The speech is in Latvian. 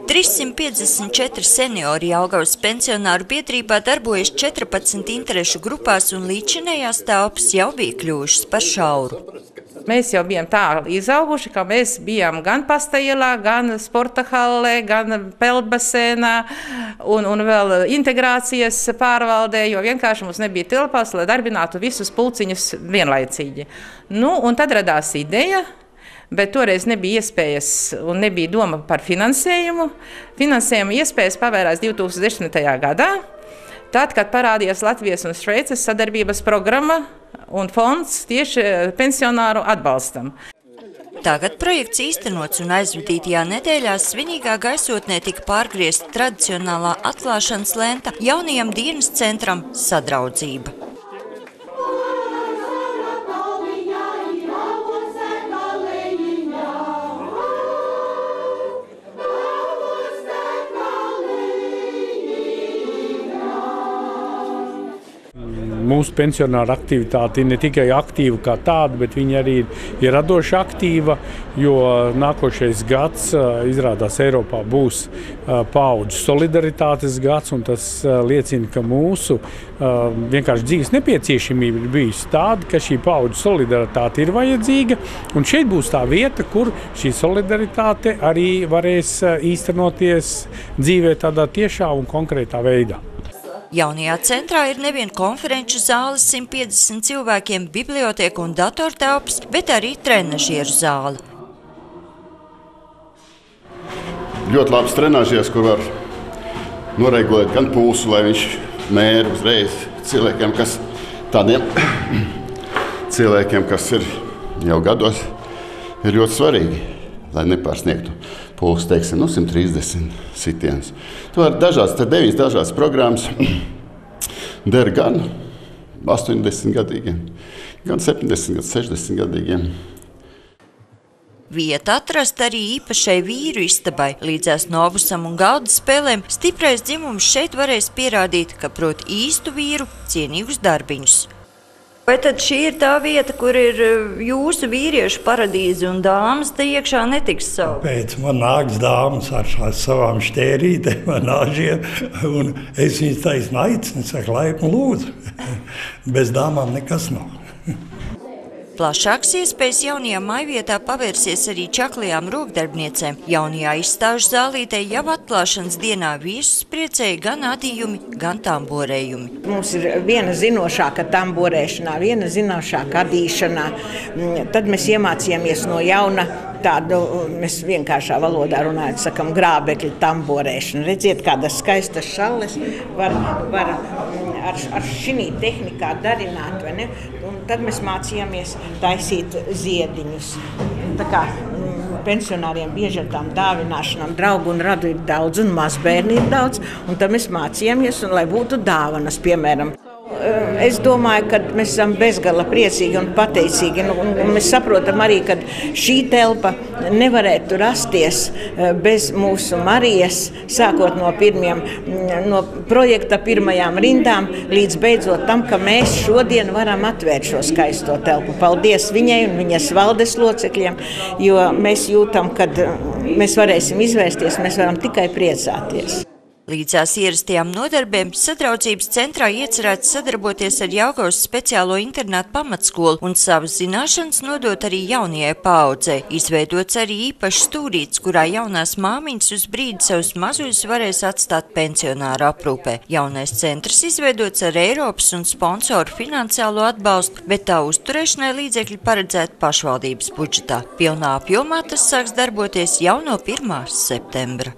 354 seniori Jelgavas pensionāru biedrībā darbojas 14 interešu grupās un līdzinējās telpas jau bija kļuvušas par šauru. Mēs jau bijām tā izauguši, ka mēs bijām gan Pastaielā, gan sporta hallē, gan peldbasēnā un vēl integrācijas pārvaldē, jo vienkārši mums nebija telpās, lai darbinātu visus pulciņus vienlaicīgi. Nu, un tad radās ideja, bet toreiz nebija iespējas un nebija doma par finansējumu. Finansējuma iespējas pavērās 2010. gadā, tad, kad parādījās Latvijas un Šveices sadarbības programma un fonds tieši pensionāru atbalstam. Tagad projekts īstenots un aizvadītajā nedēļā svinīgā gaisotnē tika pārgriezta tradicionālā atklāšanas lenta jaunajam dienas centram Sadraudzība. Mūsu pensionāra aktivitāte ir ne tikai aktīva kā tāda, bet viņa arī ir radoši aktīva, jo nākošais gads izrādās Eiropā būs paudžu solidaritātes gads, un tas liecina, ka mūsu vienkārši dzīves nepieciešamība ir bijusi tāda, ka šī paudžu solidaritāte ir vajadzīga, un šeit būs tā vieta, kur šī solidaritāte arī varēs īstenoties dzīvē tādā tiešā un konkrētā veidā. Jaunajā centrā ir nevien konferenču zāles 150 cilvēkiem, biblioteka un datortelpas, bet arī trenažieru zāle. Ļoti labs trenažieris, kur var noregulēt gan pulsu, lai viņš mēra uzreiz cilvēkiem, kas ir jau gados, ir ļoti svarīgi, lai nepārsniegtu pulsu, teiksim, 130 sitienus. Tu var 9 dažādas programmas der gan 80-gadīgiem, gan 70, gan 60-gadīgiem. Vieta atrast arī īpašai vīru istabai. Līdzās Novusam un galda spēlēm stiprais dzimums šeit varēs pierādīt, ka prot īstu vīru cienīgus darbiņus. Vai tad šī ir tā vieta, kur ir jūsu vīriešu paradīze un dāmas te iekšā netiks saukt? Pēc man nāks dāmas ar savām štērītēm, ar nāžiem, un es viņas taisnu aicinu, saku, laipni lūdzu. Bez dāmām nekas nav. Plašāks iespējas jaunajā mājvietā pavērsies arī čaklajām rokdarbniecēm. Jaunajā izstāžu zālītē jau atklāšanas dienā viesus priecēja gan adījumi, gan tamborējumi. Mums ir viena zinošāka tamborēšanā, viena zinošāka adīšanā. Tad mēs iemācījāmies no jauna tādu, mēs vienkāršā valodā runājot, sakam, grābekļu tamborēšanu. Redziet, kādas skaistas šalles var ar šī tehnikā darināt, vai ne? Un tad mēs mācījāmies taisīt ziediņus. Tā kā pensionāriem bieži ar tām dāvināšanām draugu un radu ir daudz un mazbērni ir daudz, un tad mēs mācījāmies, un lai būtu dāvanas, piemēram. Es domāju, ka mēs esam bezgala priecīgi un pateicīgi, un mēs saprotam arī, ka šī telpa nevarētu rasties bez mūsu Marijas, sākot no projekta pirmajām rindām, līdz beidzot tam, ka mēs šodien varam atvērt šo skaisto telpu. Paldies viņai un viņas valdes locekļiem, jo mēs jūtam, kad mēs varēsim izvērsties, mēs varam tikai priecāties. Līdzās ierastajām nodarbēm Sadraudzības centrā iecerēts sadarboties ar Jelgavas speciālo internātu pamatskolu un savas zināšanas nodot arī jaunajai paaudzei. Izveidots arī īpašs stūrīts, kurā jaunās māmiņas uz brīdi savus mazuļus varēs atstāt pensionāru aprūpē. Jaunais centrs izveidots ar Eiropas un sponsoru finansiālo atbalstu, bet tā uzturēšanai līdzekļi paredzēti pašvaldības budžetā. Pilnā apjomā tas sāks darboties jau no 1. septembra.